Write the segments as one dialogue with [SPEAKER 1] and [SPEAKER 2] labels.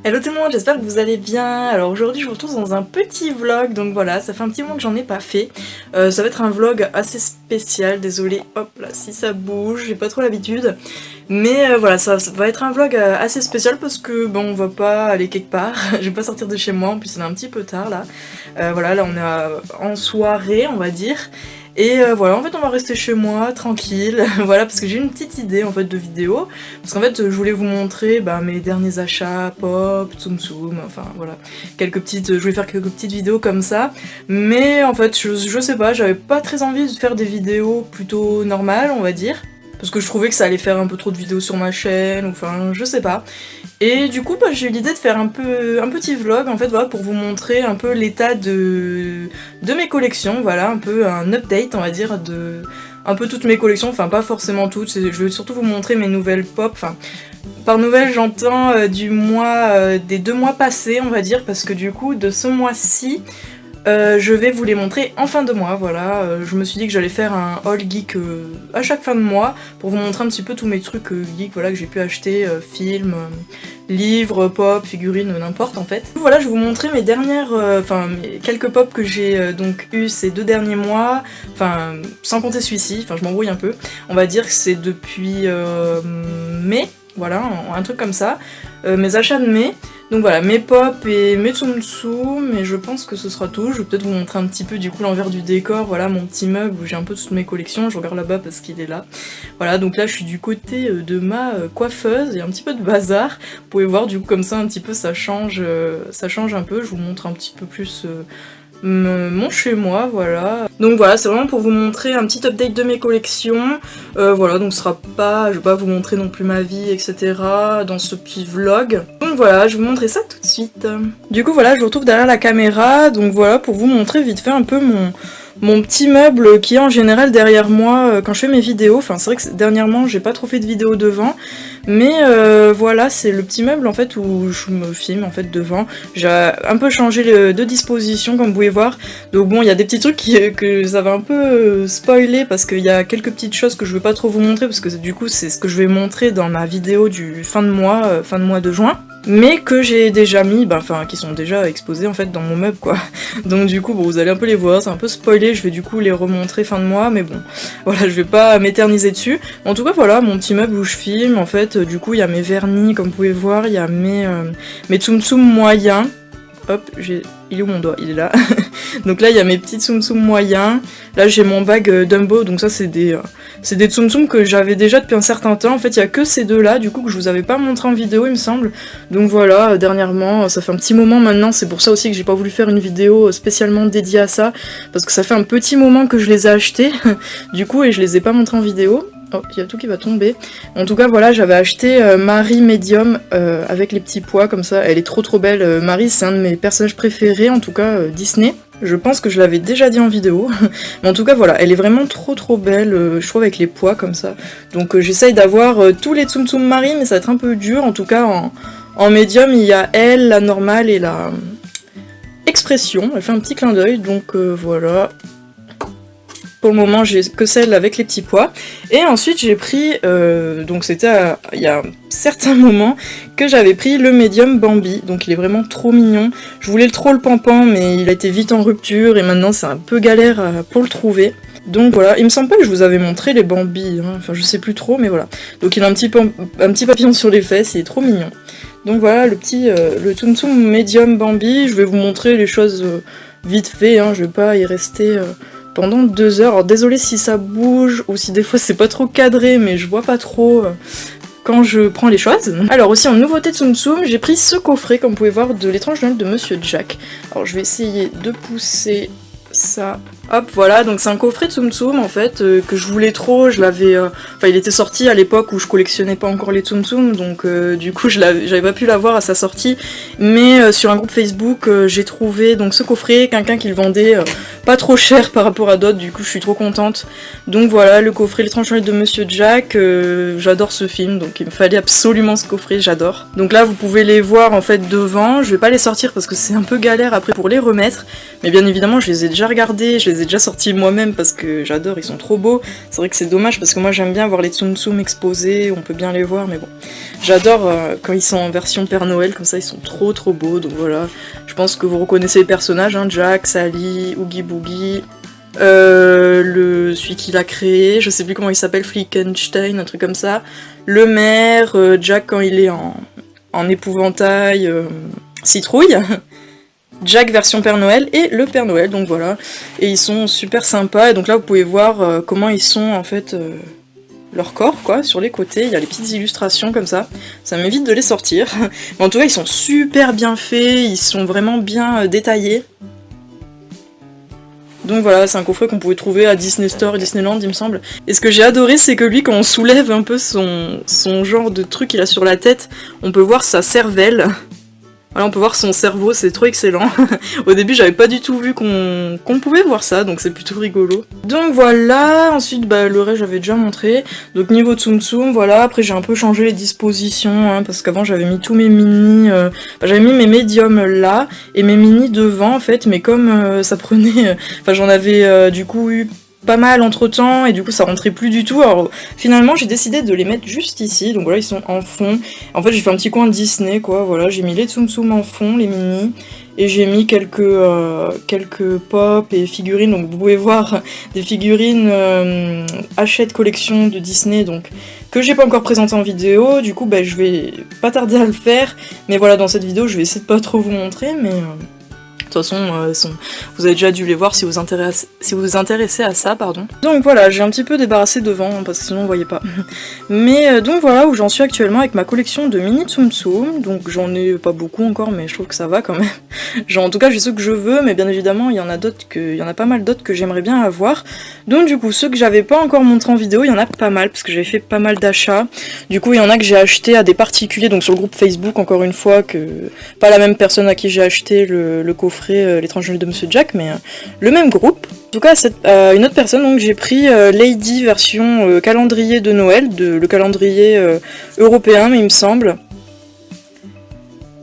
[SPEAKER 1] Hello tout le monde, j'espère que vous allez bien. Alors aujourd'hui je vous retrouve dans un petit vlog, donc voilà, ça fait un petit moment que j'en ai pas fait. Ça va être un vlog assez spécial, désolé, hop là, si ça bouge, j'ai pas trop l'habitude. Mais voilà, ça va être un vlog assez spécial parce que bon, on va pas aller quelque part, je vais pas sortir de chez moi, en plus il est un petit peu tard là. Voilà, là on est en soirée on va dire. Et voilà, en fait on va rester chez moi, tranquille, voilà, parce que j'ai une petite idée en fait de vidéo, parce qu'en fait je voulais vous montrer mes derniers achats, Pop, Tsum Tsum, enfin voilà, je voulais faire quelques petites vidéos comme ça, mais en fait je sais pas, j'avais pas très envie de faire des vidéos plutôt normales on va dire, parce que je trouvais que ça allait faire un peu trop de vidéos sur ma chaîne, enfin je sais pas. Et du coup j'ai eu l'idée de faire un petit vlog en fait, voilà, pour vous montrer un peu l'état de mes collections, voilà, un peu un update on va dire de un peu toutes mes collections, enfin pas forcément toutes, je vais surtout vous montrer mes nouvelles Pop, enfin par nouvelles j'entends des 2 mois passés on va dire, parce que du coup de ce mois-ci je vais vous les montrer en fin de mois, voilà. Je me suis dit que j'allais faire un haul geek à chaque fin de mois pour vous montrer un petit peu tous mes trucs geek, voilà, que j'ai pu acheter, films, livres, pop, figurines, n'importe en fait. Voilà, je vais vous montrer mes dernières, mes quelques pop que j'ai donc eu ces 2 derniers mois, enfin sans compter celui-ci, enfin je m'embrouille un peu. On va dire que c'est depuis mai, voilà, un truc comme ça, mes achats de mai. Donc voilà, mes Pop et mes Tsum Tsum, mais je pense que ce sera tout. Je vais peut-être vous montrer un petit peu du coup l'envers du décor, voilà mon petit meuble où j'ai un peu toutes mes collections, je regarde là-bas parce qu'il est là. Voilà, donc là je suis du côté de ma coiffeuse, il y a un petit peu de bazar, vous pouvez voir du coup comme ça un petit peu ça change un peu, je vous montre un petit peu plus mon chez moi, voilà. Donc voilà, c'est vraiment pour vous montrer un petit update de mes collections. Voilà, donc je vais pas vous montrer non plus ma vie, etc. dans ce petit vlog. Donc voilà, je vais vous montrer ça tout de suite. Du coup voilà, je vous retrouve derrière la caméra, donc voilà, pour vous montrer vite fait un peu mon petit meuble qui est en général derrière moi quand je fais mes vidéos. Enfin c'est vrai que dernièrement j'ai pas trop fait de vidéos devant, mais voilà, c'est le petit meuble en fait où je me filme en fait devant. J'ai un peu changé de disposition comme vous pouvez voir, donc bon il y a des petits trucs que ça va un peu spoiler parce qu'il y a quelques petites choses que je veux pas trop vous montrer parce que du coup c'est ce que je vais montrer dans ma vidéo du fin de mois de juin. Mais que j'ai déjà mis, qui sont déjà exposés en fait dans mon meuble quoi. Donc du coup bon, vous allez un peu les voir, c'est un peu spoilé, je vais du coup les remontrer fin de mois, mais bon, voilà, je vais pas m'éterniser dessus. En tout cas voilà, mon petit meuble où je filme, en fait, du coup il y a mes vernis, comme vous pouvez voir, il y a mes Tsum Tsum moyens. Hop, il est où mon doigt? Il est là. Donc là il y a mes petits Tsum Tsum moyens. Là j'ai mon bag Dumbo, donc ça c'est des Tsum Tsum que j'avais déjà depuis un certain temps. En fait il y a que ces 2 là du coup que je vous avais pas montré en vidéo il me semble. Donc voilà, dernièrement, ça fait un petit moment maintenant, c'est pour ça aussi que j'ai pas voulu faire une vidéo spécialement dédiée à ça, parce que ça fait un petit moment que je les ai achetés du coup et je les ai pas montrés en vidéo. Oh, il y a tout qui va tomber. En tout cas, voilà, j'avais acheté Marie Medium avec les petits pois comme ça. Elle est trop belle. Marie, c'est un de mes personnages préférés, en tout cas Disney. Je pense que je l'avais déjà dit en vidéo. Mais en tout cas, voilà, elle est vraiment trop belle, je trouve, avec les pois comme ça. Donc j'essaye d'avoir tous les Tsum Tsum Marie, mais ça va être un peu dur. En tout cas, en Medium, il y a elle, la normale et la expression. Elle fait un petit clin d'œil, donc voilà. Pour le moment, j'ai que celle avec les petits pois. Et ensuite, j'ai pris, donc c'était il y a un certain moment, que j'avais pris le médium Bambi. Donc il est vraiment trop mignon. Je voulais le pampan, mais il a été vite en rupture. Et maintenant, c'est un peu galère pour le trouver. Donc voilà, il me semble pas que je vous avais montré les Bambi. Hein. Enfin, je sais plus trop, mais voilà. Donc il a un petit papillon sur les fesses, il est trop mignon. Donc voilà, le Tsum Tsum médium Bambi. Je vais vous montrer les choses vite fait. Hein. Je vais pas y rester... pendant 2 heures. Alors désolé si ça bouge ou si des fois c'est pas trop cadré, mais je vois pas trop quand je prends les choses. Alors aussi en nouveauté de Tsum Tsum, j'ai pris ce coffret comme vous pouvez voir de l'étrange Noël de Monsieur Jack. Alors je vais essayer de pousser ça. Hop, voilà, donc c'est un coffret de Tsum Tsum en fait, que je voulais trop, je l'avais... il était sorti à l'époque où je collectionnais pas encore les Tsum Tsum, donc du coup j'avais pas pu l'avoir à sa sortie, mais sur un groupe Facebook, j'ai trouvé donc ce coffret, quelqu'un qui le vendait pas trop cher par rapport à d'autres, du coup je suis trop contente. Donc voilà, le coffret L'étrange Noël de Monsieur Jack, j'adore ce film, donc il me fallait absolument ce coffret, j'adore. Donc là vous pouvez les voir en fait devant, je vais pas les sortir parce que c'est un peu galère après pour les remettre, mais bien évidemment je les ai déjà déjà regardés, je les ai déjà sortis moi-même parce que j'adore, ils sont trop beaux. C'est vrai que c'est dommage parce que moi j'aime bien voir les Tsum Tsum exposés, on peut bien les voir, mais bon. J'adore quand ils sont en version Père Noël, comme ça ils sont trop beaux, donc voilà. Je pense que vous reconnaissez les personnages, hein, Jack, Sally, Oogie Boogie, celui qui l'a créé, je sais plus comment il s'appelle, Flickenstein, un truc comme ça. Le maire, Jack quand il est en épouvantail, citrouille. Jack version Père Noël et le Père Noël, donc voilà. Et ils sont super sympas, et donc là vous pouvez voir comment ils sont en fait, leur corps quoi, sur les côtés, il y a les petites illustrations comme ça. Ça m'évite de les sortir. Mais en tout cas ils sont super bien faits, ils sont vraiment bien détaillés. Donc voilà, c'est un coffret qu'on pouvait trouver à Disney Store et Disneyland, il me semble. Et ce que j'ai adoré, c'est que lui, quand on soulève un peu son genre de truc qu'il a sur la tête, on peut voir sa cervelle. Voilà, on peut voir son cerveau, c'est trop excellent. Au début, j'avais pas du tout vu qu'on pouvait voir ça, donc c'est plutôt rigolo. Donc voilà, ensuite, bah, le reste, j'avais déjà montré. Donc niveau Tsum Tsum, voilà, après j'ai un peu changé les dispositions, hein, parce qu'avant j'avais mis tous mes mini... j'avais mis mes médiums là, et mes mini devant, en fait, mais comme ça prenait... Enfin, j'en avais du coup eu pas mal entre temps et du coup ça rentrait plus du tout, alors finalement j'ai décidé de les mettre juste ici, donc voilà ils sont en fond. En fait j'ai fait un petit coin Disney quoi, voilà, j'ai mis les Tsum Tsum en fond, les mini, et j'ai mis quelques pop et figurines, donc vous pouvez voir des figurines Hachette collection de Disney, donc que j'ai pas encore présenté en vidéo, du coup bah, je vais pas tarder à le faire, mais voilà dans cette vidéo je vais essayer de pas trop vous montrer, mais... De toute façon, vous avez déjà dû les voir si vous vous intéressez à ça, pardon. Donc voilà, j'ai un petit peu débarrassé devant, hein, parce que sinon on voyait pas. Mais donc voilà où j'en suis actuellement avec ma collection de mini Tsum Tsum. Donc j'en ai pas beaucoup encore, mais je trouve que ça va quand même. Genre en tout cas j'ai ceux que je veux, mais bien évidemment il y en a pas mal d'autres que j'aimerais bien avoir. Donc du coup ceux que j'avais pas encore montré en vidéo, il y en a pas mal, parce que j'avais fait pas mal d'achats. Du coup il y en a que j'ai acheté à des particuliers, donc sur le groupe Facebook encore une fois, que pas la même personne à qui j'ai acheté le coffret L'étrange Noël de Monsieur Jack, mais le même groupe. En tout cas, une autre personne, donc j'ai pris Lady version calendrier de Noël, le calendrier européen, mais il me semble.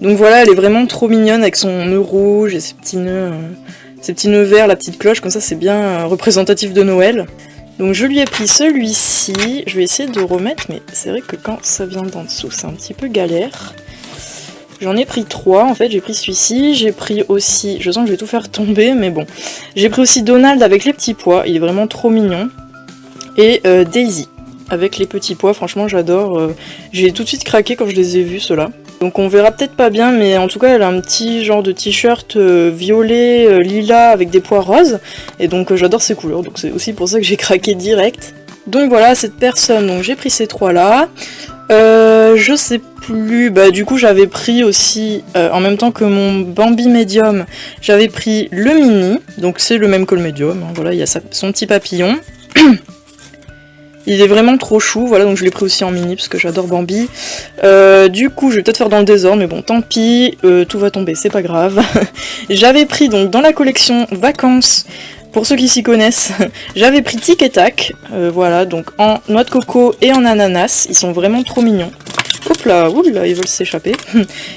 [SPEAKER 1] Donc voilà, elle est vraiment trop mignonne avec son nœud rouge et ses petits nœuds verts, la petite cloche, comme ça c'est bien représentatif de Noël. Donc je lui ai pris celui-ci, je vais essayer de remettre, mais c'est vrai que quand ça vient d'en dessous, c'est un petit peu galère. J'en ai pris 3, en fait, j'ai pris celui-ci, j'ai pris aussi, je sens que je vais tout faire tomber, mais bon. J'ai pris aussi Donald avec les petits pois, il est vraiment trop mignon. Et Daisy, avec les petits pois, franchement j'adore. J'ai tout de suite craqué quand je les ai vus, ceux-là. Donc on verra peut-être pas bien, mais en tout cas elle a un petit genre de t-shirt violet, lilas, avec des pois roses. Et donc j'adore ces couleurs, donc c'est aussi pour ça que j'ai craqué direct. Donc voilà, cette personne, donc j'ai pris ces 3-là. Je sais plus, bah du coup j'avais pris aussi, en même temps que mon Bambi Medium, j'avais pris le mini, donc c'est le même que le Medium, hein, voilà, il y a son petit papillon. Il est vraiment trop chou, voilà, donc je l'ai pris aussi en mini, parce que j'adore Bambi. Du coup, je vais peut-être faire dans le désordre, mais bon, tant pis, tout va tomber, c'est pas grave. J'avais pris, donc, dans la collection Vacances, pour ceux qui s'y connaissent, j'avais pris Tic et Tac, voilà, donc en noix de coco et en ananas, ils sont vraiment trop mignons. Hop là, oula, ils veulent s'échapper.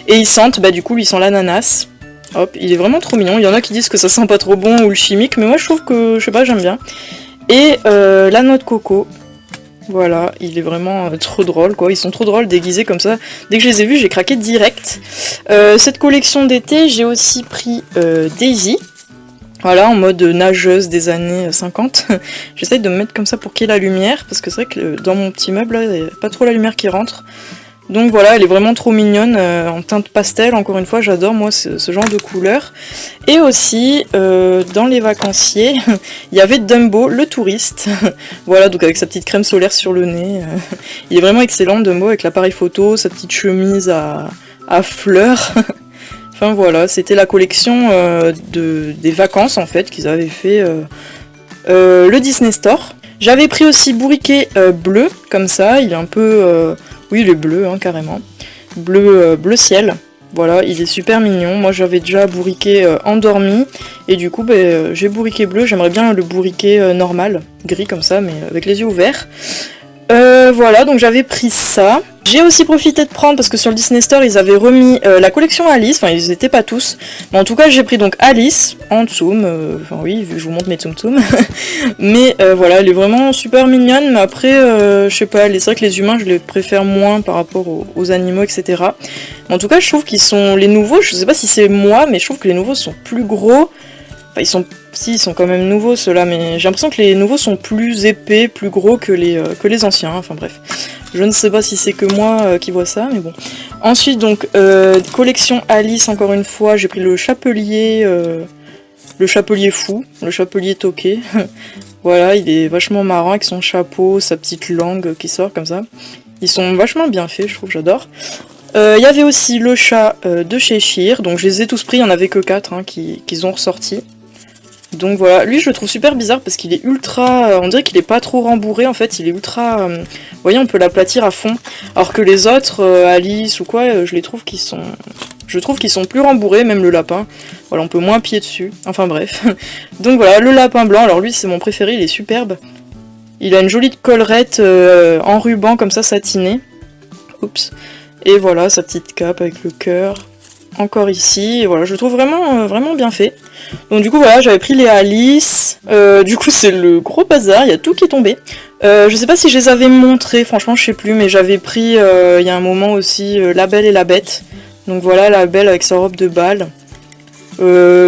[SPEAKER 1] Et ils sentent, bah du coup, ils sont l'ananas. Hop, il est vraiment trop mignon. Il y en a qui disent que ça sent pas trop bon ou le chimique, mais moi je trouve que, je sais pas, j'aime bien. Et la noix de coco. Voilà, il est vraiment trop drôle, quoi. Ils sont trop drôles déguisés comme ça. Dès que je les ai vus, j'ai craqué direct. Cette collection d'été, j'ai aussi pris Daisy. Voilà, en mode nageuse des années 50. J'essaye de me mettre comme ça pour qu'il y ait la lumière, parce que c'est vrai que dans mon petit meuble, là, il n'y a pas trop la lumière qui rentre. Donc voilà, elle est vraiment trop mignonne, en teinte pastel, encore une fois, j'adore moi ce genre de couleur. Et aussi, dans les vacanciers, il y avait Dumbo, le touriste. Voilà, donc avec sa petite crème solaire sur le nez. Il est vraiment excellent, Dumbo, avec l'appareil photo, sa petite chemise à fleurs. Enfin voilà, c'était la collection des vacances en fait qu'ils avaient fait le Disney Store. J'avais pris aussi Bourriquet bleu, comme ça, il est un peu... oui, il est bleu, hein, carrément. Bleu ciel. Voilà, il est super mignon. Moi j'avais déjà Bourriquet endormi, et du coup j'ai Bourriquet bleu, j'aimerais bien le Bourriquet normal, gris comme ça, mais avec les yeux ouverts. Voilà, donc j'avais pris ça. J'ai aussi profité de prendre, parce que sur le Disney Store, ils avaient remis la collection Alice, enfin ils étaient pas tous, mais en tout cas j'ai pris donc Alice, en Tsum, enfin oui, vu que je vous montre mes Tsum Tsum, mais voilà, elle est vraiment super mignonne, mais après, je sais pas, c'est vrai que les humains, je les préfère moins par rapport aux animaux, etc. Mais en tout cas, je trouve qu'ils sont, les nouveaux, je sais pas si c'est moi, mais je trouve que les nouveaux sont plus gros. Enfin, ils sont quand même nouveaux ceux-là, mais j'ai l'impression que les nouveaux sont plus épais, plus gros que les anciens, enfin bref. Je ne sais pas si c'est que moi qui vois ça, mais bon. Ensuite, donc, collection Alice, encore une fois, j'ai pris le chapelier fou, le chapelier toqué. Voilà, il est vachement marrant avec son chapeau, sa petite langue qui sort comme ça. Ils sont vachement bien faits, je trouve, j'adore. Il y avait aussi le chat de Cheshire, donc je les ai tous pris, il n'y en avait que 4 hein, qu'ils ont ressortis. Donc voilà, lui je le trouve super bizarre parce qu'il est ultra, on dirait qu'il est pas trop rembourré en fait, il est ultra, vous voyez on peut l'aplatir à fond, alors que les autres, Alice ou quoi, je trouve qu'ils sont plus rembourrés, même le lapin, voilà on peut moins pied dessus, enfin bref. Donc voilà, le lapin blanc, alors lui c'est mon préféré, il est superbe, il a une jolie collerette en ruban comme ça satiné, oups, et voilà sa petite cape avec le cœur. Encore ici, et voilà, je le trouve vraiment, vraiment bien fait. Donc du coup voilà, j'avais pris les Alice, du coup c'est le gros bazar, il y a tout qui est tombé. Je sais pas si je les avais montrés, franchement je sais plus, mais j'avais pris il y a un moment aussi La Belle et la Bête. Donc voilà, la Belle avec sa robe de bal.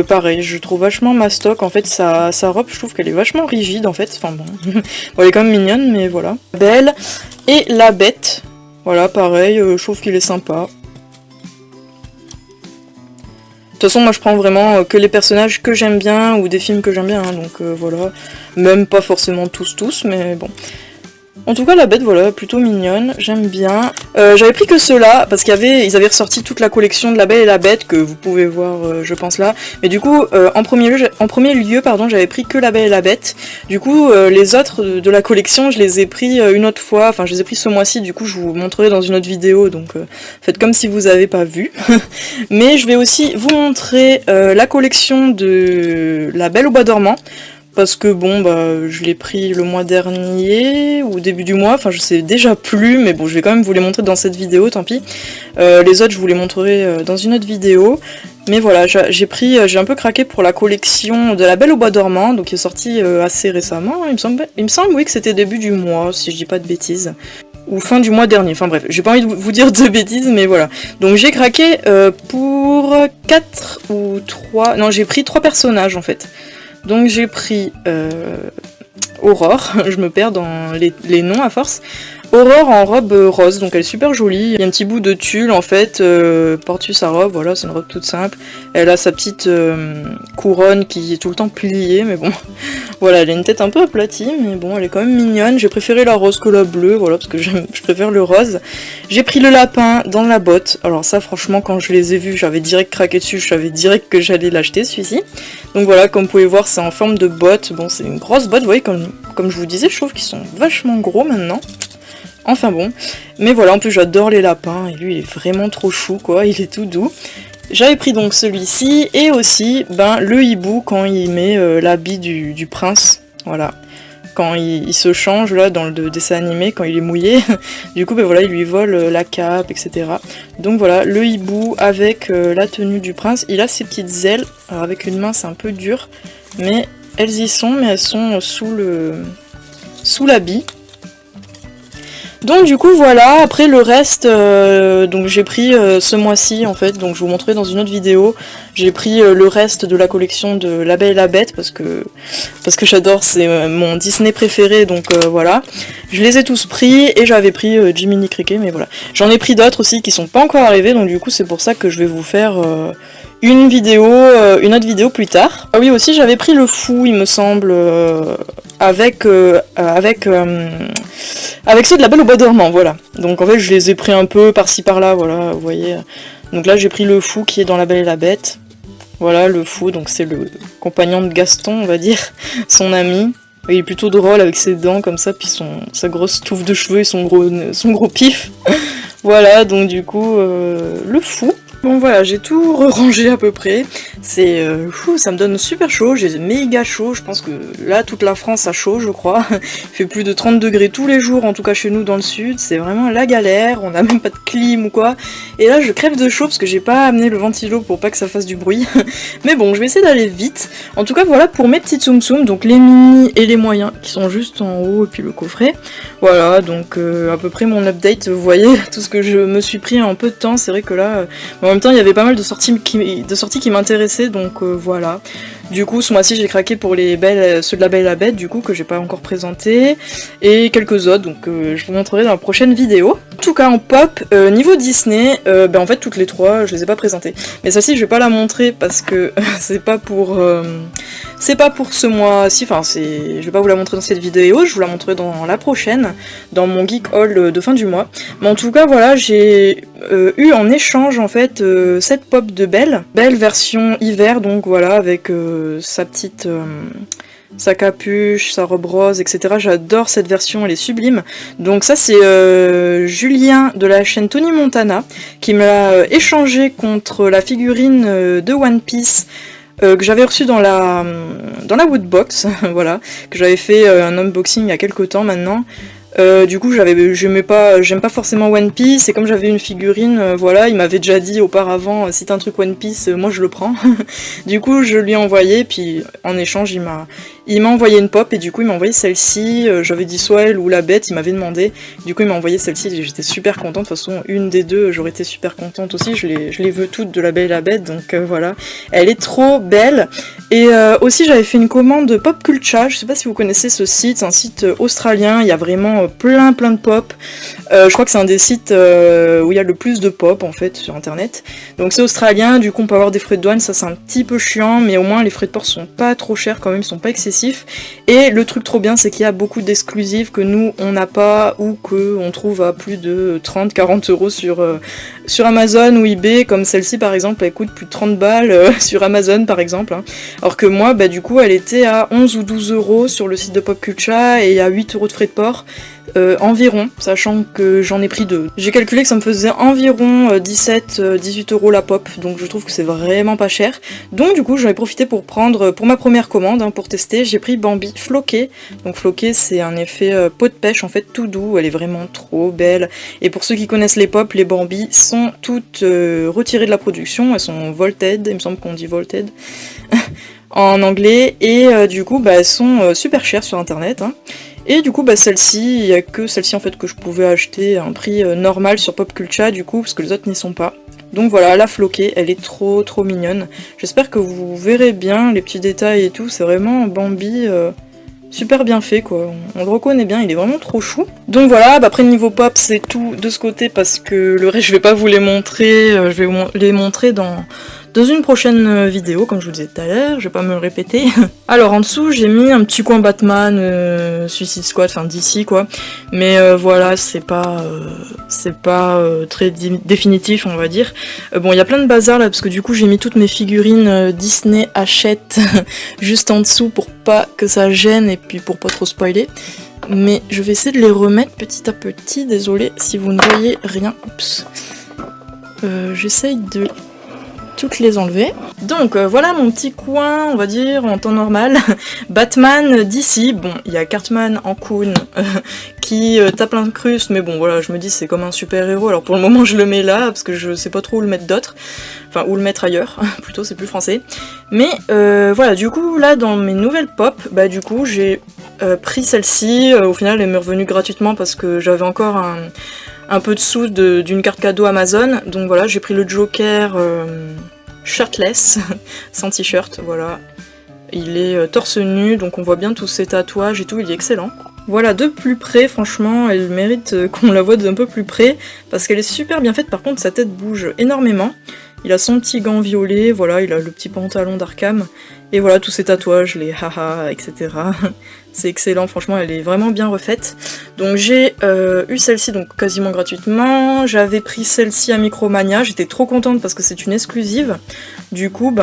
[SPEAKER 1] Pareil, je trouve vachement mastoc, en fait sa robe je trouve qu'elle est vachement rigide en fait, enfin bon, bon elle est quand même mignonne mais voilà. Belle et la Bête, voilà pareil, je trouve qu'il est sympa. De toute façon, moi je prends vraiment que les personnages que j'aime bien ou des films que j'aime bien, hein, donc voilà. Même pas forcément tous, mais bon. En tout cas, la bête, voilà, plutôt mignonne, j'aime bien. J'avais pris que ceux-là, parce qu'ils avaient ressorti toute la collection de La Belle et la Bête, que vous pouvez voir, je pense là. Mais du coup, en premier lieu, j'avais pris que La Belle et la Bête. Du coup, les autres de la collection, je les ai pris une autre fois, enfin, je les ai pris ce mois-ci, du coup, je vous montrerai dans une autre vidéo, donc faites comme si vous avez pas vu. Mais je vais aussi vous montrer la collection de La Belle au Bois dormant. Parce que bon, bah, je l'ai pris le mois dernier, ou début du mois, enfin je sais déjà plus, mais bon, je vais quand même vous les montrer dans cette vidéo, tant pis. Les autres, je vous les montrerai dans une autre vidéo. Mais voilà, j'ai un peu craqué pour la collection de La Belle au Bois dormant, donc qui est sortie assez récemment, il me semble oui que c'était début du mois, si je dis pas de bêtises. Ou fin du mois dernier, enfin bref, j'ai pas envie de vous dire de bêtises, mais voilà. Donc j'ai craqué pour 4 ou 3... Non, j'ai pris 3 personnages en fait. Donc j'ai pris Aurore, je me perds dans les noms à force. Aurore en robe rose, donc elle est super jolie. Il y a un petit bout de tulle en fait, par-dessus sa robe, voilà, c'est une robe toute simple. Elle a sa petite couronne qui est tout le temps pliée, mais bon. Voilà, elle a une tête un peu aplatie, mais bon, elle est quand même mignonne. J'ai préféré la rose que la bleue, voilà, parce que je préfère le rose. J'ai pris le lapin dans la botte. Alors ça, franchement, quand je les ai vus, j'avais direct craqué dessus, je savais direct que j'allais l'acheter, celui-ci. Donc voilà, comme vous pouvez voir, c'est en forme de botte. Bon, c'est une grosse botte, vous voyez, comme je vous disais, je trouve qu'ils sont vachement gros maintenant. Enfin bon, mais voilà, en plus j'adore les lapins, et lui il est vraiment trop chou quoi, il est tout doux. J'avais pris donc celui-ci, et aussi le hibou quand il met l'habit du prince, voilà. Quand il se change là dans le dessin animé, quand il est mouillé, du coup voilà, il lui vole la cape, etc. Donc voilà, le hibou avec la tenue du prince, il a ses petites ailes, alors avec une main c'est un peu dur, mais elles y sont, mais elles sont sous l'habit. Donc du coup voilà, après le reste, donc j'ai pris ce mois-ci en fait, donc je vous montrerai dans une autre vidéo, j'ai pris le reste de la collection de La Belle et la Bête parce que j'adore, c'est mon Disney préféré, donc voilà. Je les ai tous pris et j'avais pris Jiminy Cricket, mais voilà. J'en ai pris d'autres aussi qui sont pas encore arrivés, donc du coup c'est pour ça que je vais vous faire une autre vidéo plus tard. Ah oui, aussi j'avais pris le fou, il me semble, avec ceux de La Belle au Bois dormant, voilà. Donc en fait je les ai pris un peu par-ci par-là, voilà, vous voyez. Donc là j'ai pris le fou qui est dans La Belle et la Bête. Voilà, le fou, donc c'est le compagnon de Gaston, on va dire, son ami. Il est plutôt drôle avec ses dents comme ça, puis sa grosse touffe de cheveux et son gros pif. Voilà, donc du coup, le fou. Bon voilà, j'ai tout rangé à peu près. C'est ça me donne super chaud, j'ai méga chaud. Je pense que là toute la France a chaud, je crois. Il fait plus de 30 degrés tous les jours, en tout cas chez nous dans le sud. C'est vraiment la galère. On a même pas de clim ou quoi. Et là je crève de chaud parce que j'ai pas amené le ventilo pour pas que ça fasse du bruit. Mais bon, je vais essayer d'aller vite. En tout cas voilà pour mes petits tsum tsum, donc les mini et les moyens qui sont juste en haut et puis le coffret. Voilà, donc à peu près mon update. Vous voyez tout ce que je me suis pris en peu de temps. C'est vrai que là, en même temps, il y avait pas mal de sorties qui m'intéressaient, donc voilà. Du coup, ce mois-ci, j'ai craqué pour ceux de la Belle et la Bête, du coup, que j'ai pas encore présenté, et quelques autres, donc je vous montrerai dans la prochaine vidéo. En tout cas, en pop, niveau Disney, en fait, toutes les trois, je les ai pas présentées. Mais celle-ci, je vais pas la montrer parce que c'est pas pour ce mois-ci, enfin, je vais pas vous la montrer dans cette vidéo, je vous la montrerai dans la prochaine, dans mon Geek Haul de fin du mois. Mais en tout cas, voilà, j'ai eu en échange, en fait, cette pop de Belle version hiver, donc voilà, avec sa petite... sa capuche, sa robe rose, etc. J'adore cette version, elle est sublime. Donc ça c'est Julien de la chaîne Tony Montana qui me l'a échangé contre la figurine de One Piece que j'avais reçue dans la Woodbox, voilà, que j'avais fait un unboxing il y a quelques temps maintenant. Du coup j'aime pas forcément One Piece, et comme j'avais une figurine, voilà, il m'avait déjà dit auparavant, si t'as un truc One Piece, moi je le prends. Du coup je lui ai envoyé, puis en échange il m'a envoyé une pop, et du coup il m'a envoyé celle-ci, j'avais dit soit elle ou la bête, il m'avait demandé, du coup il m'a envoyé celle-ci, et j'étais super contente, de toute façon une des deux j'aurais été super contente aussi, je les veux toutes de la Belle et la Bête, donc voilà, elle est trop belle. Et aussi j'avais fait une commande de Pop Culture, je sais pas si vous connaissez ce site, c'est un site australien, il y a vraiment plein de pop, je crois que c'est un des sites où il y a le plus de pop en fait sur internet, donc c'est australien, du coup on peut avoir des frais de douane, ça c'est un petit peu chiant, mais au moins les frais de port sont pas trop chers quand même, ils sont pas excessifs. Et le truc trop bien, c'est qu'il y a beaucoup d'exclusifs que nous on n'a pas, ou que on trouve à plus de 30-40 € sur Amazon ou eBay, comme celle-ci par exemple, elle coûte plus de 30 balles sur Amazon par exemple, hein. Alors que moi, du coup, elle était à 11 ou 12 € sur le site de Pop Culture, et il y a 8 € de frais de port. Environ, sachant que j'en ai pris deux. J'ai calculé que ça me faisait environ 17-18 € la pop, donc je trouve que c'est vraiment pas cher. Donc du coup j'en ai profité pour prendre, pour ma première commande, hein, pour tester, j'ai pris Bambi Floqué. Donc Floqué c'est un effet peau de pêche en fait tout doux, elle est vraiment trop belle. Et pour ceux qui connaissent les pop, les Bambi sont toutes retirées de la production, elles sont volted, il me semble qu'on dit volted en anglais, et du coup elles sont super chères sur internet, hein. Et du coup celle-ci, il n'y a que celle-ci en fait que je pouvais acheter à un prix normal sur Pop Culture du coup, parce que les autres n'y sont pas. Donc voilà, la floquée, elle est trop mignonne. J'espère que vous verrez bien les petits détails et tout, c'est vraiment Bambi super bien fait quoi, on le reconnaît bien, il est vraiment trop chou. Donc voilà, après niveau pop c'est tout de ce côté, parce que le reste je vais pas vous les montrer, je vais vous les montrer dans une prochaine vidéo, comme je vous disais tout à l'heure, je vais pas me le répéter. Alors en dessous j'ai mis un petit coin Batman, Suicide Squad, enfin DC quoi, mais voilà, c'est pas très définitif on va dire. Bon, il y a plein de bazar là, parce que du coup j'ai mis toutes mes figurines Disney Hachette juste en dessous pour pas que ça gêne et puis pour pas trop spoiler. Mais je vais essayer de les remettre petit à petit, désolé si vous ne voyez rien. Oups. J'essaye de toutes les enlever. Donc voilà mon petit coin, on va dire, en temps normal. Batman d'ici, bon, il y a Cartman en coon qui tape l'incruste, mais bon voilà, je me dis c'est comme un super héros, alors pour le moment je le mets là, parce que je sais pas trop où le mettre d'autre, enfin où le mettre ailleurs, plutôt c'est plus français. Mais voilà, du coup là dans mes nouvelles pop, du coup j'ai pris celle-ci, au final elle m'est revenue gratuitement parce que j'avais encore un peu de sous d'une carte cadeau Amazon, donc voilà, j'ai pris le Joker shirtless, sans t-shirt, voilà. Il est torse nu, donc on voit bien tous ses tatouages et tout, il est excellent. Voilà, de plus près, franchement, elle mérite qu'on la voit d'un peu plus près, parce qu'elle est super bien faite, par contre sa tête bouge énormément. Il a son petit gant violet, voilà, il a le petit pantalon d'Arkham, et voilà tous ses tatouages, les haha, etc. C'est excellent, franchement, elle est vraiment bien refaite. Donc j'ai eu celle-ci donc quasiment gratuitement, j'avais pris celle-ci à Micromania, j'étais trop contente parce que c'est une exclusive. Du coup,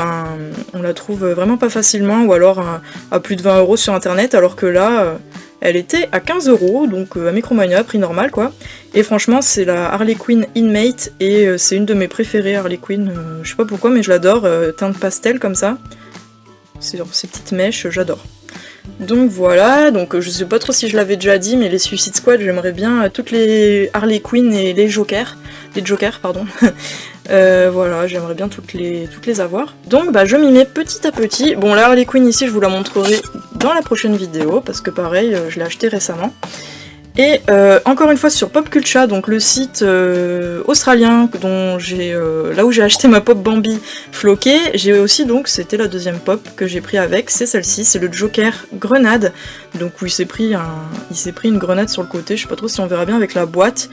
[SPEAKER 1] on la trouve vraiment pas facilement, ou alors à plus de 20 € sur internet, alors que là, Elle était à 15 €, donc à Micromania, prix normal quoi. Et franchement c'est la Harley Quinn Inmate et c'est une de mes préférées Harley Quinn, je sais pas pourquoi mais je l'adore, teinte pastel comme ça. Sur ces petites mèches, j'adore. Donc voilà, donc je sais pas trop si je l'avais déjà dit, mais les Suicide Squad, j'aimerais bien toutes les Harley Quinn et les Jokers, pardon. Voilà, j'aimerais bien toutes les avoir. Donc bah je m'y mets petit à petit. Bon la Harley Quinn ici, je vous la montrerai dans la prochaine vidéo, parce que pareil, je l'ai acheté récemment. Et encore une fois sur Popcultcha, donc le site australien dont j'ai là où j'ai acheté ma pop Bambi floquée, j'ai aussi donc, c'était la deuxième pop que j'ai pris avec, c'est celle-ci, c'est le Joker Grenade, donc où il s'est pris une grenade sur le côté, je sais pas trop si on verra bien avec la boîte.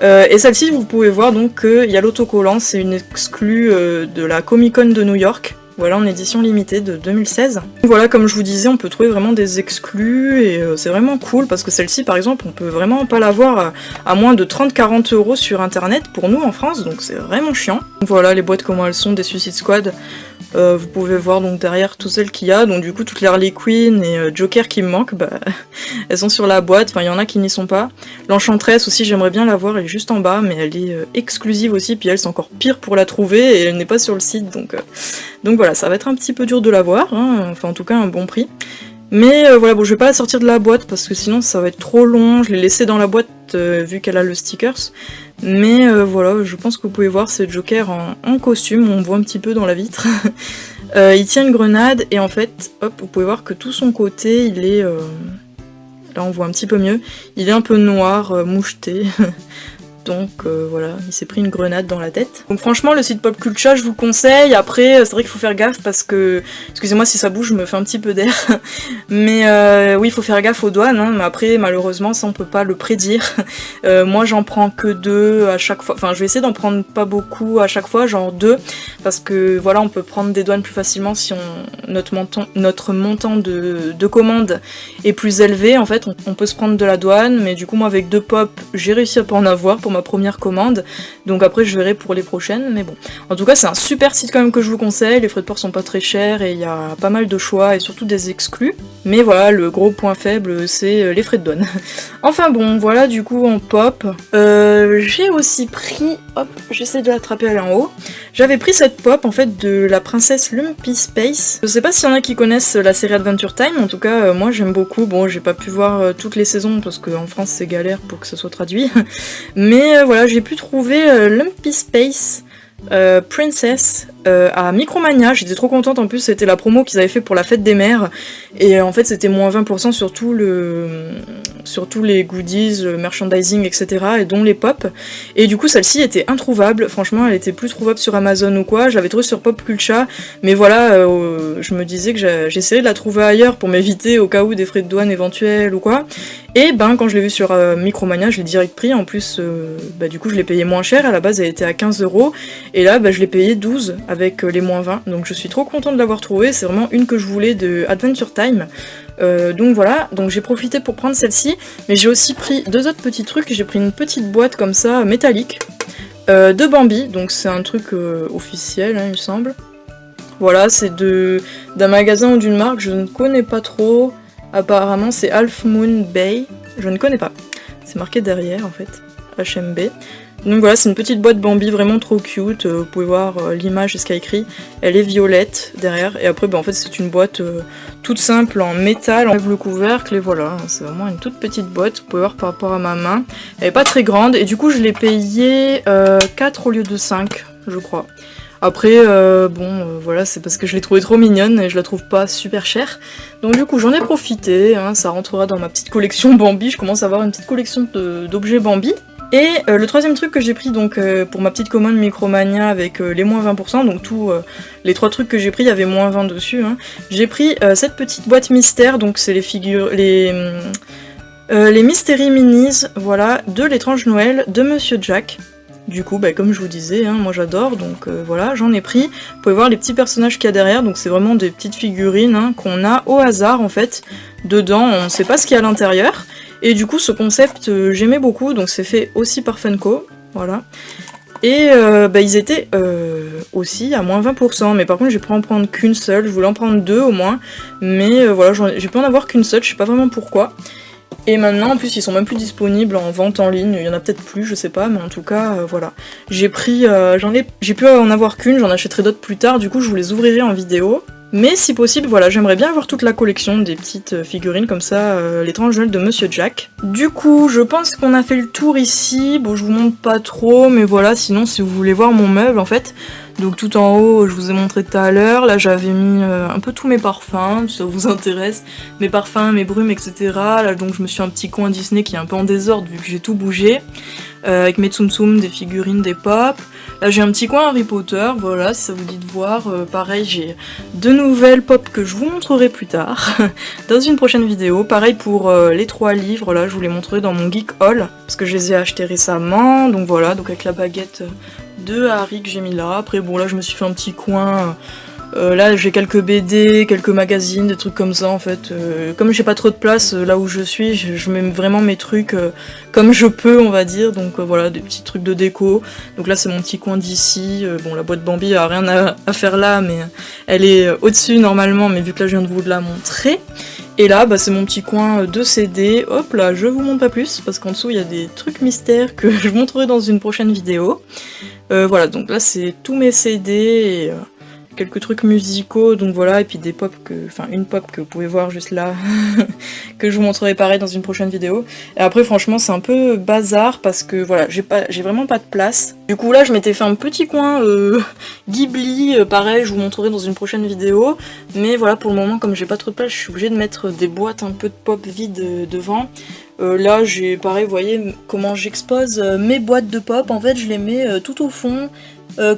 [SPEAKER 1] Et celle-ci vous pouvez voir donc qu'il y a l'autocollant, c'est une exclue de la Comic Con de New York. Voilà, en édition limitée de 2016. Voilà, comme je vous disais, on peut trouver vraiment des exclus et c'est vraiment cool parce que celle-ci, par exemple, on peut vraiment pas l'avoir à moins de 30-40 € sur internet pour nous en France, donc c'est vraiment chiant. Voilà les boîtes comment elles sont des Suicide Squad. Vous pouvez voir donc derrière toutes celles qu'il y a, donc du coup toutes les Harley Quinn et Joker qui me manquent, bah, elles sont sur la boîte, enfin il y en a qui n'y sont pas. L'Enchantress aussi j'aimerais bien la voir, elle est juste en bas, mais elle est exclusive aussi, puis elle c'est encore pire pour la trouver et elle n'est pas sur le site, donc voilà, ça va être un petit peu dur de la voir, hein, enfin en tout cas un bon prix. Mais voilà, bon je vais pas la sortir de la boîte parce que sinon ça va être trop long, je l'ai laissée dans la boîte vu qu'elle a le stickers. Mais voilà, je pense que vous pouvez voir ce Joker en costume, on voit un petit peu dans la vitre. Il tient une grenade et en fait, hop, vous pouvez voir que tout son côté, il est... là on voit un petit peu mieux, il est un peu noir, moucheté. Donc voilà, il s'est pris une grenade dans la tête. Donc franchement, le site Popcultcha, je vous le conseille. Après, c'est vrai qu'il faut faire gaffe parce que, excusez-moi si ça bouge, je me fais un petit peu d'air. Mais oui, il faut faire gaffe aux douanes. Hein. Mais après, malheureusement, ça on peut pas le prédire. Moi, j'en prends que 2 à chaque fois. Enfin, je vais essayer d'en prendre pas beaucoup à chaque fois, genre 2. Parce que voilà, on peut prendre des douanes plus facilement si notre montant de commande est plus élevé. En fait, on peut se prendre de la douane. Mais du coup, moi, avec 2 pop, j'ai réussi à pas en avoir pour ma première commande, donc après je verrai pour les prochaines, mais bon. En tout cas c'est un super site quand même que je vous conseille, les frais de port sont pas très chers et il y a pas mal de choix et surtout des exclus, mais voilà, le gros point faible c'est les frais de douane. Enfin bon, voilà du coup en pop. J'ai aussi pris, hop, j'essaie de l'attraper, elle est en haut, j'avais pris cette pop en fait de la princesse Lumpy Space. Je sais pas s'il y en a qui connaissent la série Adventure Time, en tout cas moi j'aime beaucoup, bon j'ai pas pu voir toutes les saisons parce qu'en France c'est galère pour que ça soit traduit, mais voilà, j'ai pu trouver Lumpy Space Princess à Micromania, j'étais trop contente, en plus c'était la promo qu'ils avaient fait pour la fête des mères, et en fait c'était moins 20% sur tous les goodies, le merchandising, etc., et dont les pop, et du coup celle-ci était introuvable, franchement elle était plus trouvable sur Amazon ou quoi, je l'avais trouvée sur Popcultcha, mais voilà, je me disais que j'essaierais de la trouver ailleurs pour m'éviter au cas où des frais de douane éventuels ou quoi, et ben quand je l'ai vue sur Micromania, je l'ai direct pris, en plus bah, du coup je l'ai payé moins cher, à la base elle était à 15 €, et là bah, je l'ai payé 12 avec les moins 20, donc je suis trop contente de l'avoir trouvée, c'est vraiment une que je voulais de Adventure Time. Donc voilà, donc j'ai profité pour prendre celle-ci, mais j'ai aussi pris 2 autres petits trucs, j'ai pris une petite boîte comme ça, métallique, de Bambi, donc c'est un truc officiel, hein, il me semble. Voilà, c'est d'un magasin ou d'une marque, je ne connais pas trop, apparemment c'est Half Moon Bay, je ne connais pas, c'est marqué derrière en fait, HMB. Donc voilà, c'est une petite boîte Bambi vraiment trop cute, vous pouvez voir l'image et ce qu'il y a écrit, elle est violette derrière, et après bah, en fait c'est une boîte toute simple en métal, on enlève le couvercle et voilà, c'est vraiment une toute petite boîte, vous pouvez voir par rapport à ma main, elle est pas très grande, et du coup je l'ai payé 4 au lieu de 5, je crois. Après, voilà, c'est parce que je l'ai trouvée trop mignonne et je la trouve pas super chère. Donc du coup, j'en ai profité, hein, ça rentrera dans ma petite collection Bambi, je commence à avoir une petite collection d'objets Bambi. Et le troisième truc que j'ai pris donc pour ma petite commande Micromania avec les moins 20%, donc tous les 3 trucs que j'ai pris, il y avait moins 20 dessus, hein. J'ai pris cette petite boîte mystère, donc c'est les figures, les Mystery Minis, voilà, de l'étrange Noël de Monsieur Jack. Du coup, bah, comme je vous disais, hein, moi j'adore, donc voilà, j'en ai pris. Vous pouvez voir les petits personnages qu'il y a derrière, donc c'est vraiment des petites figurines hein, qu'on a au hasard en fait. Dedans, on ne sait pas ce qu'il y a à l'intérieur. Et du coup, ce concept, j'aimais beaucoup, donc c'est fait aussi par Funko, voilà. Et bah, ils étaient aussi à moins 20%, mais par contre j'ai pu en prendre qu'une seule, je voulais en prendre 2 au moins, mais voilà, j'ai pu en avoir qu'une seule, je sais pas vraiment pourquoi. Et maintenant, en plus, ils sont même plus disponibles en vente en ligne, il y en a peut-être plus, je sais pas, mais en tout cas, voilà. J'ai pris, j'ai pu en avoir qu'une, j'en achèterai d'autres plus tard, du coup je vous les ouvrirai en vidéo. Mais si possible, voilà, j'aimerais bien avoir toute la collection des petites figurines comme ça, l'étrange Noël de Monsieur Jack. Du coup, je pense qu'on a fait le tour ici. Bon, je vous montre pas trop, mais voilà, sinon si vous voulez voir mon meuble en fait. Donc tout en haut, je vous ai montré tout à l'heure, là j'avais mis un peu tous mes parfums, si ça vous intéresse, mes parfums, mes brumes, etc. Là donc je me suis fait un petit coin Disney qui est un peu en désordre vu que j'ai tout bougé, avec mes tsum tsum, des figurines, des pop. Là j'ai un petit coin Harry Potter, voilà, si ça vous dit de voir. Pareil, j'ai 2 nouvelles pop que je vous montrerai plus tard, dans une prochaine vidéo. Pareil pour les 3 livres, là je vous les montrerai dans mon Geek Haul, parce que je les ai achetés récemment, donc voilà, donc avec la baguette de Harry que j'ai mis là. Après bon là je me suis fait un petit coin, là j'ai quelques BD, quelques magazines, des trucs comme ça en fait. Comme j'ai pas trop de place là où je suis, je mets vraiment mes trucs comme je peux on va dire, donc voilà, des petits trucs de déco. Donc là c'est mon petit coin d'ici, bon la boîte Bambi a rien à faire là mais elle est au-dessus normalement, mais vu que là je viens de vous la montrer. Et là, bah, c'est mon petit coin de CD. Hop là, je vous montre pas plus, parce qu'en dessous, il y a des trucs mystères que je vous montrerai dans une prochaine vidéo. Voilà, donc là, c'est tous mes CD et quelques trucs musicaux, donc voilà, et puis des pop une pop que vous pouvez voir juste là, que je vous montrerai pareil dans une prochaine vidéo. Et après, franchement, c'est un peu bazar, parce que voilà, j'ai vraiment pas de place. Du coup, là, je m'étais fait un petit coin Ghibli, pareil, je vous montrerai dans une prochaine vidéo. Mais voilà, pour le moment, comme j'ai pas trop de place, je suis obligée de mettre des boîtes un peu de pop vides devant. Là, j'ai pareil, vous voyez comment j'expose mes boîtes de pop, en fait, je les mets tout au fond,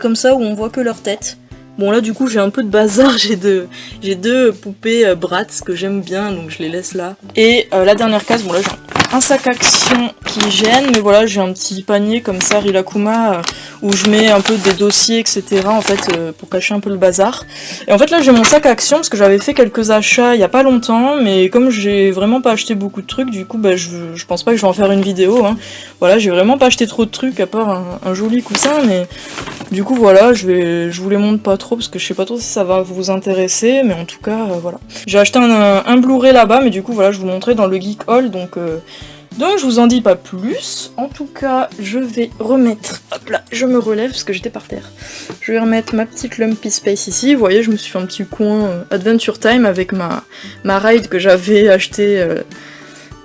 [SPEAKER 1] comme ça, où on voit que leur tête. Bon là du coup j'ai un peu de bazar, j'ai deux poupées Bratz que j'aime bien, donc je les laisse là. Et la dernière case, bon là j'ai un sac action qui gêne, mais voilà j'ai un petit panier comme ça Rilakkuma où je mets un peu des dossiers etc en fait pour cacher un peu le bazar. Et en fait là j'ai mon sac action parce que j'avais fait quelques achats il y a pas longtemps, mais comme j'ai vraiment pas acheté beaucoup de trucs, du coup bah, je pense pas que je vais en faire une vidéo. Hein. Voilà, j'ai vraiment pas acheté trop de trucs à part un joli coussin, mais du coup voilà, je vous les montre pas trop parce que je sais pas trop si ça va vous intéresser, mais en tout cas voilà. J'ai acheté un Blu-ray là-bas, mais du coup voilà, je vous montrais dans le Geek Haul, donc je vous en dis pas plus. En tout cas, je vais remettre, hop là, je me relève parce que j'étais par terre. Je vais remettre ma petite Lumpy Space ici. Vous voyez, je me suis fait un petit coin Adventure Time avec ma ride que j'avais achetée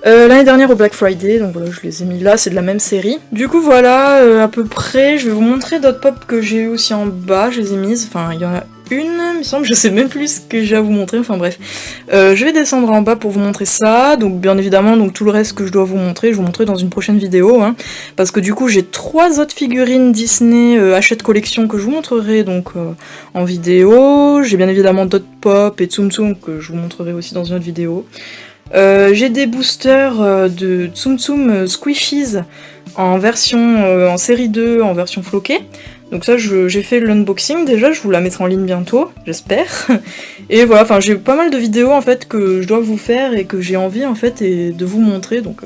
[SPEAKER 1] l'année dernière au Black Friday, donc voilà, je les ai mis là, c'est de la même série. Du coup voilà, à peu près, je vais vous montrer d'autres pop que j'ai eu aussi en bas, je les ai mises, enfin il y en a une, il me semble, je sais même plus ce que j'ai à vous montrer, enfin bref. Je vais descendre en bas pour vous montrer ça, donc bien évidemment, donc tout le reste que je dois vous montrer, je vous montrerai dans une prochaine vidéo, hein, parce que du coup j'ai 3 autres figurines Disney Hachette Collection que je vous montrerai donc en vidéo, j'ai bien évidemment d'autres pop et Tsum Tsum que je vous montrerai aussi dans une autre vidéo. J'ai des boosters de Tsum Tsum Squishies en version en série 2, en version floquée. Donc ça j'ai fait l'unboxing déjà, je vous la mettrai en ligne bientôt, j'espère. Et voilà, enfin j'ai pas mal de vidéos en fait que je dois vous faire et que j'ai envie en fait et de vous montrer. Donc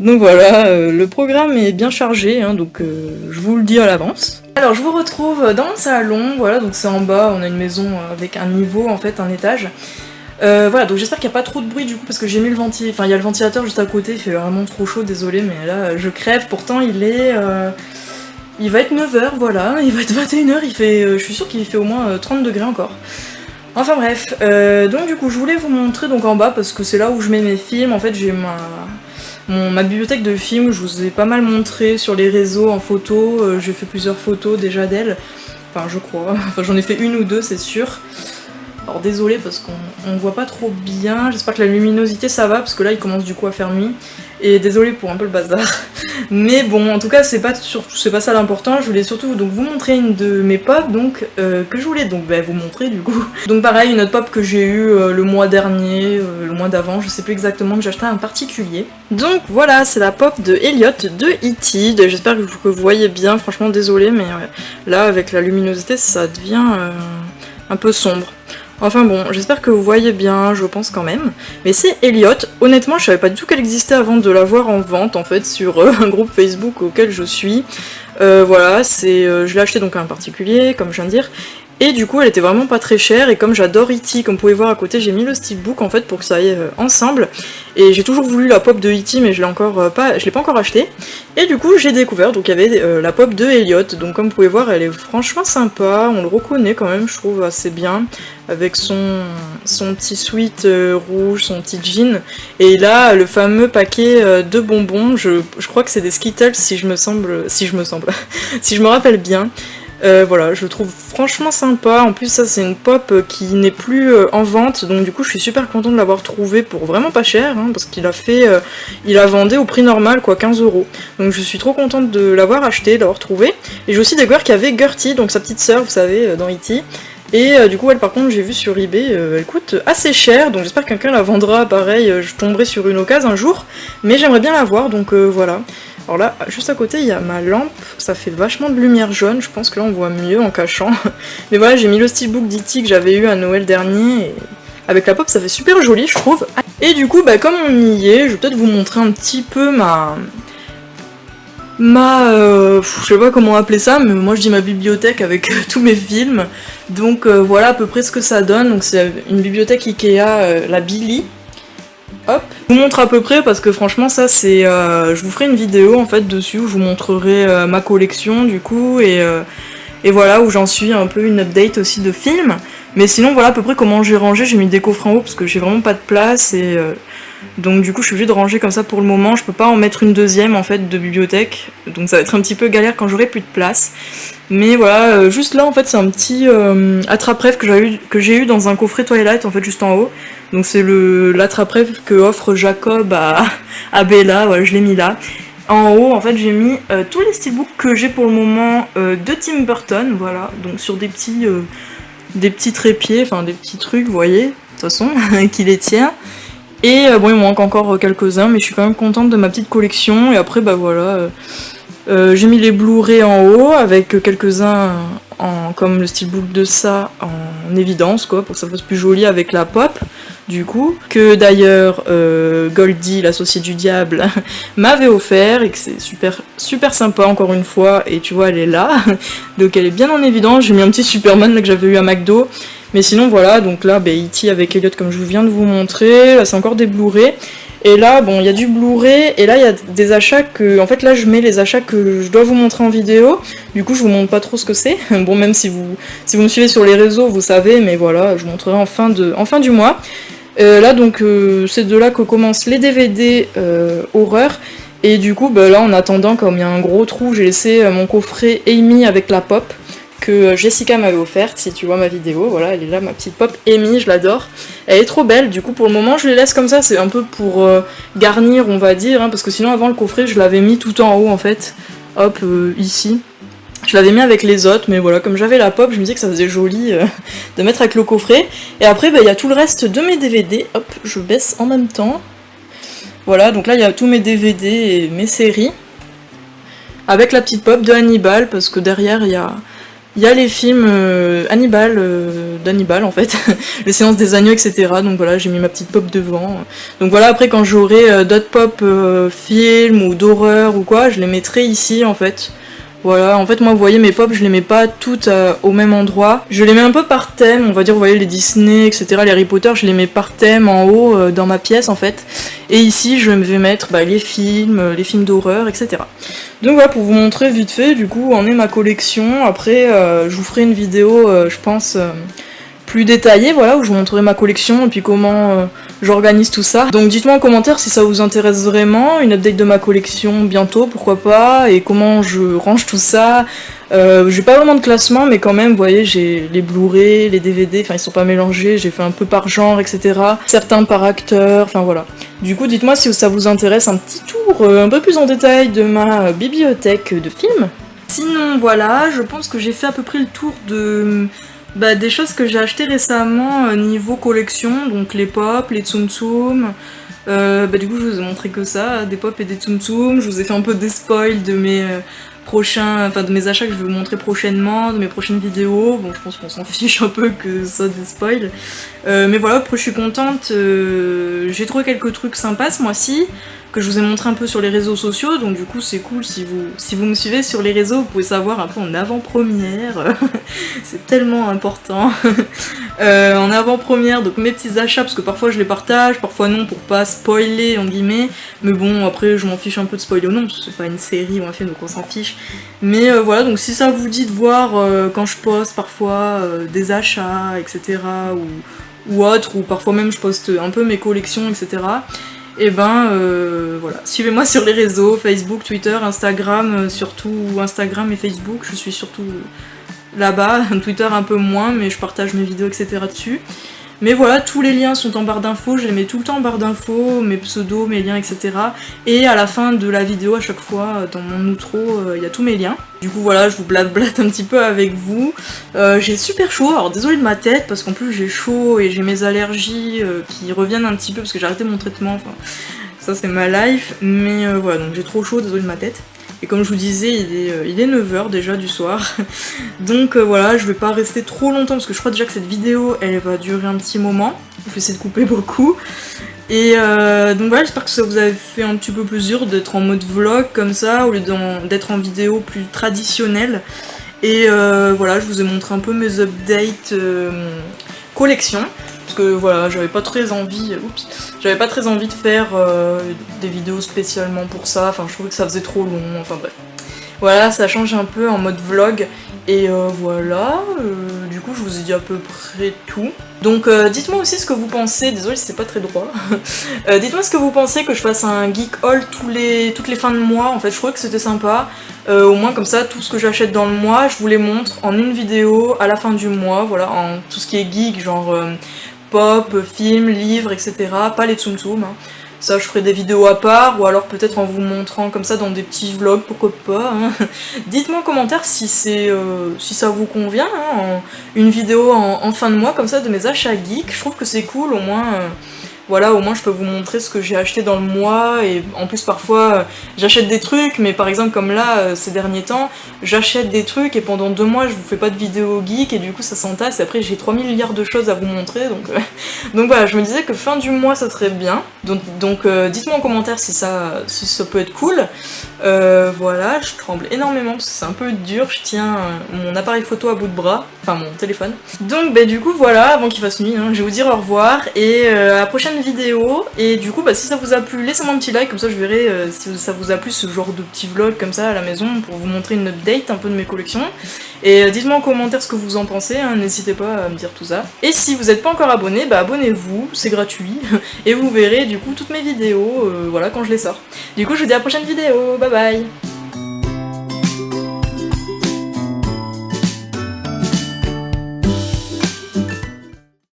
[SPEAKER 1] voilà, le programme est bien chargé, hein, donc je vous le dis à l'avance. Alors je vous retrouve dans mon salon, voilà, donc c'est en bas, on a une maison avec un niveau en fait, un étage. Voilà, donc j'espère qu'il n'y a pas trop de bruit du coup parce que j'ai mis le ventilateur, enfin il y a le ventilateur juste à côté, il fait vraiment trop chaud, désolé, mais là je crève, pourtant il va être 9h, voilà, il va être 21h, je suis sûre qu'il fait au moins 30 degrés encore. Enfin bref, donc du coup je voulais vous montrer donc en bas parce que c'est là où je mets mes films, en fait j'ai ma bibliothèque de films, je vous ai pas mal montré sur les réseaux en photo, j'ai fait plusieurs photos déjà d'elle, enfin je crois, enfin j'en ai fait 1 ou 2 c'est sûr. Alors désolé parce qu'on voit pas trop bien, j'espère que la luminosité ça va parce que là il commence du coup à faire nuit. Et désolé pour un peu le bazar. Mais bon, en tout cas c'est pas ça l'important, je voulais surtout donc vous montrer une de mes pop donc que je voulais donc vous montrer du coup. Donc pareil, une autre pop que j'ai eue le mois dernier, le mois d'avant, je sais plus exactement, que j'ai acheté un particulier. Donc voilà, c'est la pop de Elliot de E.T. J'espère que vous voyez bien, franchement désolé mais là avec la luminosité ça devient un peu sombre. Enfin bon, j'espère que vous voyez bien, je pense quand même. Mais c'est Elliot, honnêtement je savais pas du tout qu'elle existait avant de la voir en vente en fait sur un groupe Facebook auquel je suis. Voilà, je l'ai acheté donc à un particulier, comme je viens de dire. Et du coup elle était vraiment pas très chère, et comme j'adore E.T, comme vous pouvez voir à côté j'ai mis le steelbook en fait pour que ça aille ensemble. Et j'ai toujours voulu la pop de E.T mais je l'ai pas encore acheté. Et du coup j'ai découvert, donc il y avait la pop de Elliot, donc comme vous pouvez voir elle est franchement sympa, on le reconnaît quand même je trouve assez bien, avec son petit sweat rouge, son petit jean, et là le fameux paquet de bonbons, je crois que c'est des Skittles si je me rappelle bien. Voilà, je le trouve franchement sympa. En plus, ça, c'est une pop qui n'est plus en vente, donc du coup, je suis super contente de l'avoir trouvé pour vraiment pas cher, hein, parce qu'il a fait, il a vendu au prix normal, quoi, 15 €. Donc, je suis trop contente de l'avoir acheté, d'avoir trouvé. Et j'ai aussi découvert qu'il y avait Gertie, donc sa petite sœur, vous savez, dans E.T. Et du coup, elle, par contre, j'ai vu sur eBay, elle coûte assez cher, donc j'espère que quelqu'un la vendra. Pareil, je tomberai sur une occasion un jour, mais j'aimerais bien la voir, donc voilà. Alors là, juste à côté, il y a ma lampe, ça fait vachement de lumière jaune, je pense que là on voit mieux en cachant. Mais voilà, j'ai mis le steelbook d'E.T que j'avais eu à Noël dernier, et avec la pop ça fait super joli je trouve. Et du coup, bah comme on y est, je vais peut-être vous montrer un petit peu je sais pas comment appeler ça, mais moi je dis ma bibliothèque avec tous mes films. Donc voilà à peu près ce que ça donne, donc c'est une bibliothèque Ikea, la Billy. Hop, je vous montre à peu près parce que franchement ça c'est... je vous ferai une vidéo en fait dessus où je vous montrerai ma collection du coup et voilà où j'en suis, un peu une update aussi de films. Mais sinon voilà à peu près comment j'ai rangé, j'ai mis des coffres en haut parce que j'ai vraiment pas de place et donc du coup je suis obligée de ranger comme ça pour le moment, je peux pas en mettre une deuxième en fait de bibliothèque, donc ça va être un petit peu galère quand j'aurai plus de place. Mais voilà, juste là en fait c'est un petit attrape-rêve que j'ai eu dans un coffret Twilight en fait juste en haut. Donc c'est l'attrape-rêve que offre Jacob à Bella, voilà je l'ai mis là. En haut en fait j'ai mis tous les steelbooks que j'ai pour le moment de Tim Burton, voilà, donc sur des petits trépieds, enfin des petits trucs, vous voyez, de toute façon, qui les tient. Et bon il me manque encore quelques-uns mais je suis quand même contente de ma petite collection, et après bah voilà... j'ai mis les Blu-ray en haut avec quelques-uns comme le steelbook de ça en évidence quoi, pour que ça fasse plus joli avec la pop du coup, que d'ailleurs Goldie, l'associée du diable, m'avait offert et que c'est super, super sympa encore une fois, et tu vois elle est là, donc elle est bien en évidence. J'ai mis un petit Superman là que j'avais eu à McDo, mais sinon voilà, donc là bah, E.T avec Elliot comme je viens de vous montrer, là c'est encore des Blu-ray. Et là, bon, il y a du Blu-ray, et là, il y a des achats que... En fait, là, je mets les achats que je dois vous montrer en vidéo. Du coup, je vous montre pas trop ce que c'est. Bon, même si vous me suivez sur les réseaux, vous savez, mais voilà, je vous montrerai en fin du mois. Là, donc, c'est de là que commencent les DVD horreur. Et du coup, bah, là, en attendant, comme il y a un gros trou, j'ai laissé mon coffret Amy avec la pop que Jessica m'avait offerte, si tu vois ma vidéo, voilà, elle est là, ma petite pop Amy, je l'adore. Elle est trop belle, du coup pour le moment je les laisse comme ça, c'est un peu pour garnir on va dire, hein, parce que sinon avant le coffret je l'avais mis tout en haut en fait, hop, ici. Je l'avais mis avec les autres, mais voilà, comme j'avais la pop, je me disais que ça faisait joli de mettre avec le coffret. Et après, bah, y a tout le reste de mes DVD, hop, je baisse en même temps. Voilà, donc là il y a tous mes DVD et mes séries, avec la petite pop de Hannibal, parce que derrière il y a les films d'Hannibal en fait, les séances des agneaux, etc. Donc voilà, j'ai mis ma petite pop devant. Donc voilà, après quand j'aurai d'autres pop films ou d'horreur ou quoi, je les mettrai ici en fait. Voilà, en fait moi vous voyez mes pop, je les mets pas toutes au même endroit. Je les mets un peu par thème, on va dire, vous voyez les Disney, etc., les Harry Potter, je les mets par thème en haut dans ma pièce en fait. Et ici je vais mettre les films d'horreur, etc. Donc voilà, pour vous montrer vite fait, du coup, en est ma collection. Après, je vous ferai une vidéo, je pense, plus détaillée, voilà, où je vous montrerai ma collection et puis comment j'organise tout ça. Donc dites-moi en commentaire si ça vous intéresse vraiment, une update de ma collection bientôt, pourquoi pas, et comment je range tout ça. J'ai pas vraiment de classement, mais quand même, vous voyez, j'ai les Blu-ray, les DVD, enfin ils sont pas mélangés, j'ai fait un peu par genre, etc. Certains par acteur, enfin voilà. Du coup, dites-moi si ça vous intéresse un petit tour un peu plus en détail de ma bibliothèque de films. Sinon, voilà, je pense que j'ai fait à peu près le tour des choses que j'ai achetées récemment niveau collection, donc les pop, les tsum tsum. Du coup, je vous ai montré que ça, des pop et des tsum tsum. Je vous ai fait un peu des spoils de mes de mes achats que je vais vous montrer prochainement, de mes prochaines vidéos. Bon, je pense qu'on s'en fiche un peu que ça des spoils. Mais voilà, après je suis contente, j'ai trouvé quelques trucs sympas ce mois-ci. que je vous ai montré un peu sur les réseaux sociaux, donc du coup c'est cool si vous me suivez sur les réseaux, vous pouvez savoir un peu en avant-première, c'est tellement important. En avant-première, donc mes petits achats, parce que parfois je les partage, parfois non, pour pas spoiler en guillemets, mais bon après je m'en fiche un peu de spoiler ou non, parce que c'est pas une série ou un film donc on s'en fiche. Mais voilà, donc si ça vous dit de voir quand je poste parfois des achats, etc. ou autre, ou parfois même je poste un peu mes collections, etc. Et ben voilà, suivez-moi sur les réseaux, Facebook, Twitter, Instagram, surtout Instagram et Facebook, je suis surtout là-bas, Twitter un peu moins, mais je partage mes vidéos, etc. dessus. Mais voilà, tous les liens sont en barre d'infos, je les mets tout le temps en barre d'infos, mes pseudos, mes liens, etc. Et à la fin de la vidéo, à chaque fois, dans mon outro, il y a tous mes liens. Du coup voilà, je vous blate un petit peu avec vous. J'ai super chaud, alors désolée de ma tête, parce qu'en plus j'ai chaud et j'ai mes allergies qui reviennent un petit peu, parce que j'ai arrêté mon traitement, enfin, ça c'est ma life. Mais voilà, donc j'ai trop chaud, désolée de ma tête. Et comme je vous disais, il est 9h déjà du soir. Donc voilà, je vais pas rester trop longtemps parce que je crois déjà que cette vidéo, elle va durer un petit moment. Je vais essayer de couper beaucoup. Et donc voilà, j'espère que ça vous a fait un petit peu plaisir d'être en mode vlog comme ça, au lieu d'être en vidéo plus traditionnelle. Et voilà, je vous ai montré un peu mes updates collection. Parce que voilà, j'avais pas très envie de faire des vidéos spécialement pour ça, enfin je trouvais que ça faisait trop long, enfin bref. Voilà, ça change un peu en mode vlog, et voilà, du coup je vous ai dit à peu près tout. Donc dites-moi aussi ce que vous pensez, désolé si c'est pas très droit, dites-moi ce que vous pensez que je fasse un geek haul toutes les fins de mois, en fait je trouvais que c'était sympa, au moins comme ça tout ce que j'achète dans le mois, je vous les montre en une vidéo à la fin du mois, voilà, en tout ce qui est geek, genre pop, films, livres, etc. Pas les tsum tsum. Hein. Ça, je ferai des vidéos à part, ou alors peut-être en vous montrant comme ça dans des petits vlogs, pourquoi pas. Hein. Dites-moi en commentaire si ça vous convient, hein, une vidéo en fin de mois comme ça de mes achats geeks. Je trouve que c'est cool, au moins. Voilà, au moins je peux vous montrer ce que j'ai acheté dans le mois, et en plus parfois j'achète des trucs, mais par exemple comme là, ces derniers temps, j'achète des trucs et pendant 2 mois je vous fais pas de vidéo geek et du coup ça s'entasse, et après j'ai 3 milliards de choses à vous montrer, donc voilà, je me disais que fin du mois ça serait bien, donc dites-moi en commentaire si ça peut être cool. Voilà, je tremble énormément parce que c'est un peu dur, je tiens mon appareil photo à bout de bras, enfin mon téléphone. Donc bah du coup voilà, avant qu'il fasse nuit, hein, je vais vous dire au revoir, et à la prochaine vidéo. Et du coup bah si ça vous a plu, laissez-moi un petit like, comme ça je verrai si ça vous a plu ce genre de petit vlog comme ça à la maison pour vous montrer une update un peu de mes collections. Et dites-moi en commentaire ce que vous en pensez, hein, n'hésitez pas à me dire tout ça. Et si vous n'êtes pas encore abonné, bah abonnez-vous, c'est gratuit, et vous verrez du coup toutes mes vidéos, voilà, quand je les sors. Du coup je vous dis à la prochaine vidéo, bye bye.